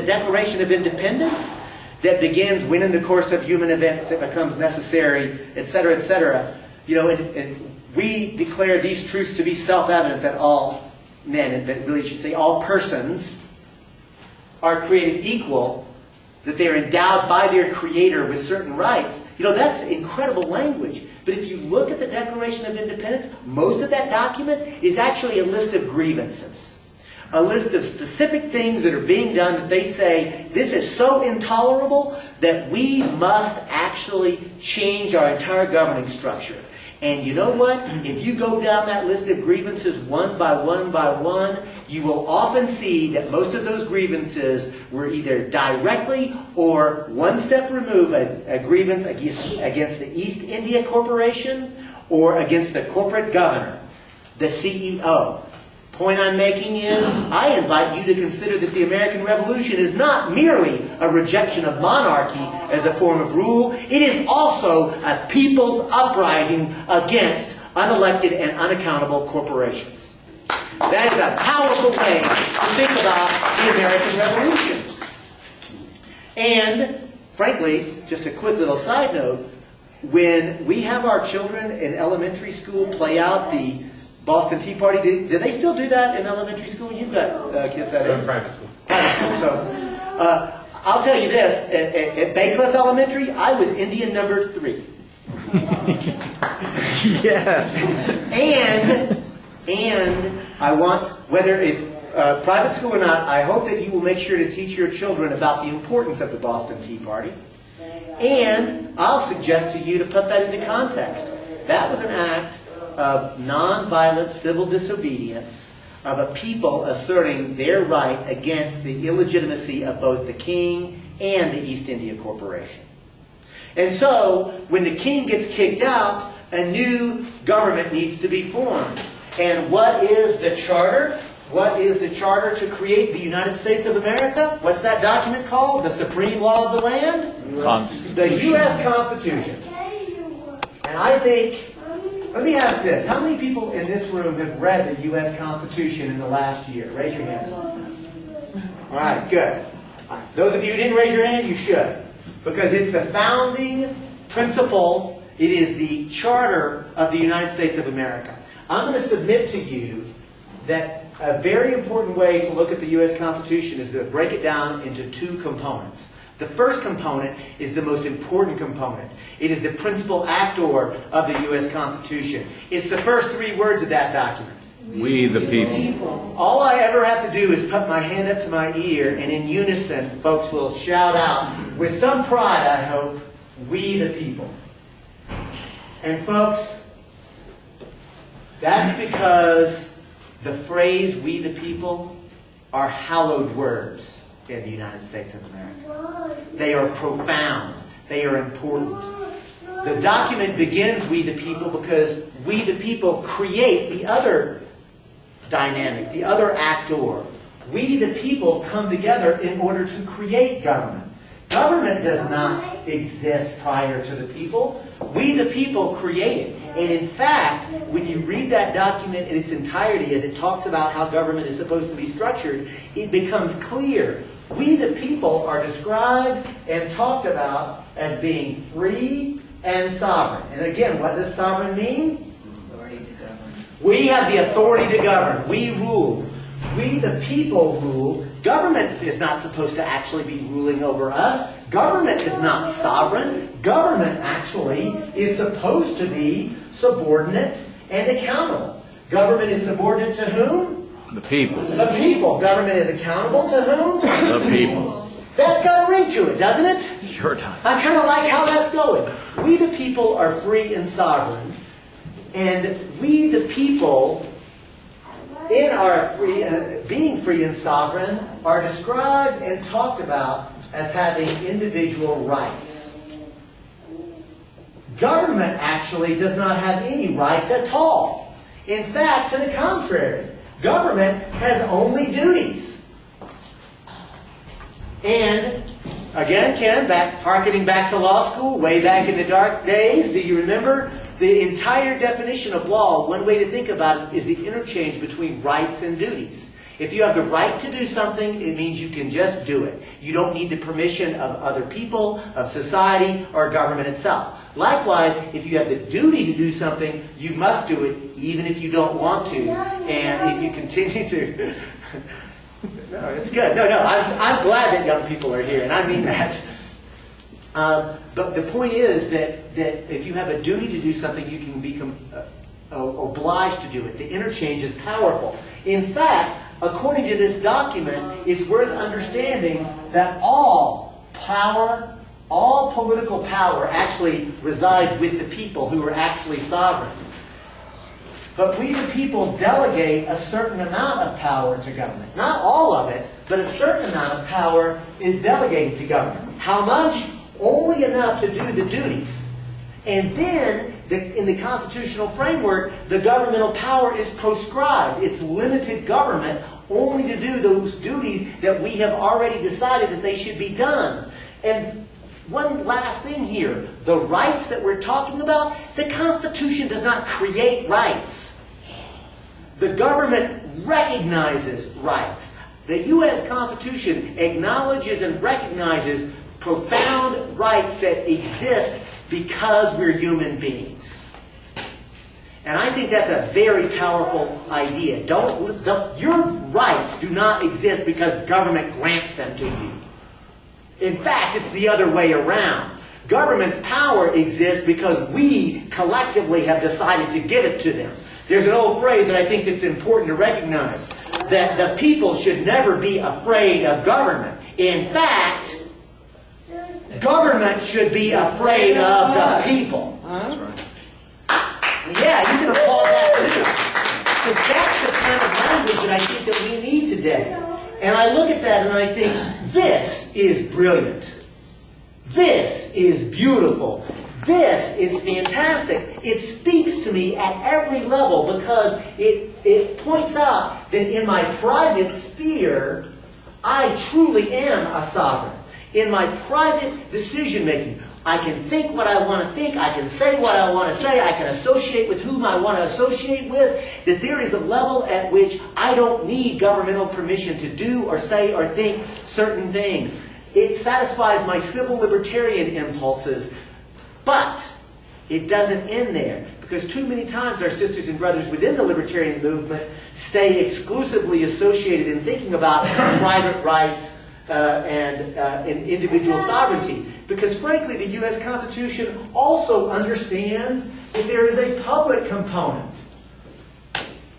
The Declaration of Independence that begins when in the course of human events it becomes necessary, etc., etc. You know, and we declare these truths to be self-evident that all men, and that really should say all persons, are created equal, that they are endowed by their Creator with certain rights. You know, that's incredible language. But if you look at the Declaration of Independence, most of that document is actually a list of grievances. A list of specific things that are being done that they say, this is so intolerable that we must actually change our entire governing structure. And you know what? If you go down that list of grievances one by one by one, you will often see that most of those grievances were either directly or one step removed, a grievance against the East India Corporation or against the corporate governor, the CEO. Point I'm making is, I invite you to consider that the American Revolution is not merely a rejection of monarchy as a form of rule. It is also a people's uprising against unelected and unaccountable corporations. That is a powerful way to think about the American Revolution. And, frankly, just a quick little side note, when we have our children in elementary school play out the Boston Tea Party, do they still do that in elementary school? You've got kids that age. Private school. Private school. So, I'll tell you this, at Baycliff Elementary, I was Indian number 3. Yes. And I want, whether it's private school or not, I hope that you will make sure to teach your children about the importance of the Boston Tea Party. And I'll suggest to you to put that into context. That was an act of nonviolent civil disobedience of a people asserting their right against the illegitimacy of both the king and the East India Corporation. And so, when the king gets kicked out, a new government needs to be formed. And what is the charter? What is the charter to create the United States of America? What's that document called? The supreme law of the land? Constitution. The U.S. Constitution. And I think, let me ask this. How many people in this room have read the U.S. Constitution in the last year? Raise your hand. All right, good. All right. Those of you who didn't raise your hand, you should. Because it's the founding principle. It is the charter of the United States of America. I'm going to submit to you that a very important way to look at the U.S. Constitution is to break it down into 2 components. The first component is the most important component. It is the principal actor of the U.S. Constitution. It's the first 3 words of that document. We the people. All I ever have to do is put my hand up to my ear, and in unison, folks will shout out, with some pride, I hope, we the people. And folks, that's because the phrase, we the people, are hallowed words in the United States of America. They are profound. They are important. The document begins, we the people, because we the people create the other dynamic, the other actor. We the people come together in order to create government. Government does not exist prior to the people. We the people create it. And in fact, when you read that document in its entirety, as it talks about how government is supposed to be structured, it becomes clear. We the people are described and talked about as being free and sovereign. And again, what does sovereign mean? Authority to govern. We have the authority to govern. We rule. We the people rule. Government is not supposed to actually be ruling over us. Government is not sovereign. Government actually is supposed to be subordinate and accountable. Government is subordinate to whom? The people. The people. Government is accountable to whom? The people. That's got a ring to it, doesn't it? Sure does. I kind of like how that's going. We the people are free and sovereign. And we the people, in our being free and sovereign, are described and talked about as having individual rights. Government actually does not have any rights at all. In fact, to the contrary, government has only duties. And again, Ken, harkening back to law school, way back in the dark days, do you remember? The entire definition of law, one way to think about it, is the interchange between rights and duties. If you have the right to do something, it means you can just do it. You don't need the permission of other people, of society, or government itself. Likewise, if you have the duty to do something, you must do it even if you don't want to. And if you continue to... No, it's good. No, I'm glad that young people are here, and I mean that. But the point is that if you have a duty to do something, you can become obliged to do it. The interchange is powerful. In fact, according to this document, it's worth understanding that all power, all political power actually resides with the people who are actually sovereign. But we the people delegate a certain amount of power to government. Not all of it, but a certain amount of power is delegated to government. How much? Only enough to do the duties. And then, in the constitutional framework, the governmental power is proscribed. It's limited government only to do those duties that we have already decided that they should be done. And one last thing here. The rights that we're talking about, the Constitution does not create rights. The government recognizes rights. The U.S. Constitution acknowledges and recognizes profound rights that exist because we're human beings. And I think that's a very powerful idea. Your rights do not exist because government grants them to you. In fact, it's the other way around. Government's power exists because we collectively have decided to give it to them. There's an old phrase that I think it's important to recognize, that the people should never be afraid of government. In fact, government should be afraid of the people. Yeah, you can applaud that too. Because that's the kind of language that I think that we need today. And I look at that and I think, this is brilliant. This is beautiful. This is fantastic. It speaks to me at every level because it points out that in my private sphere, I truly am a sovereign. In my private decision making, I can think what I want to think, I can say what I want to say, I can associate with whom I want to associate with, that there is a level at which I don't need governmental permission to do or say or think certain things. It satisfies my civil libertarian impulses, but it doesn't end there. Because too many times our sisters and brothers within the libertarian movement stay exclusively associated in thinking about private rights and individual sovereignty. Because frankly, the U.S. Constitution also understands that there is a public component.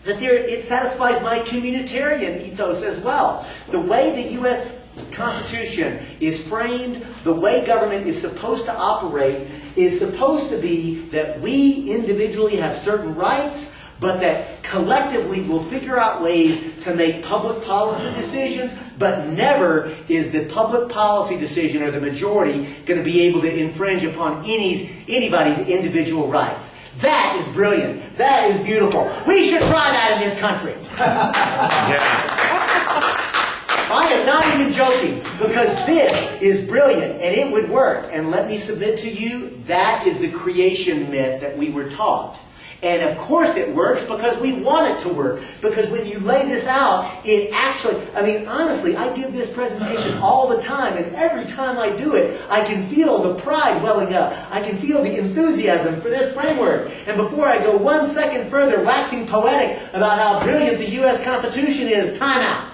That it satisfies my communitarian ethos as well. The way the U.S. Constitution is framed, the way government is supposed to operate, is supposed to be that we individually have certain rights, but that collectively we'll figure out ways to make public policy decisions, but never is the public policy decision or the majority going to be able to infringe upon anybody's individual rights. That is brilliant. That is beautiful. We should try that in this country. I am not even joking, because this is brilliant, and it would work. And let me submit to you, that is the creation myth that we were taught. And of course it works because we want it to work. Because when you lay this out, it actually, I mean, honestly, I give this presentation all the time, and every time I do it, I can feel the pride welling up. I can feel the enthusiasm for this framework. And before I go 1 second further, waxing poetic about how brilliant the U.S. Constitution is, time out.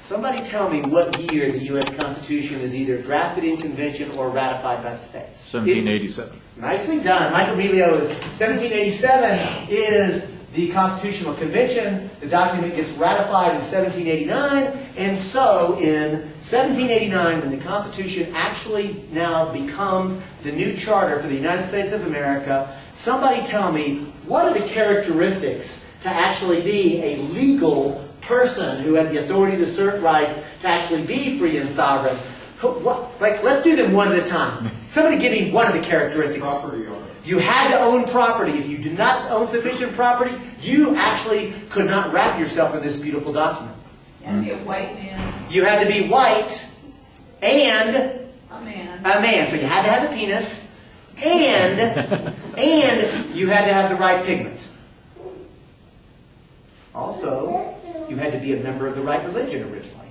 Somebody tell me what year the U.S. Constitution is either drafted in convention or ratified by the states. 1787. Nicely done. Mike Emilio is 1787 is the Constitutional Convention. The document gets ratified in 1789. And so in 1789, when the Constitution actually now becomes the new charter for the United States of America, somebody tell me, what are the characteristics to actually be a legal person who had the authority to assert rights to actually be free and sovereign? Let's do them one at a time. Somebody give me one of the characteristics. Property owner. You had to own property. If you did not own sufficient property, you actually could not wrap yourself in this beautiful document. You had to be a white man. You had to be white and A man. a man. So you had to have a penis, and you had to have the right pigment. Also, you had to be a member of the right religion originally.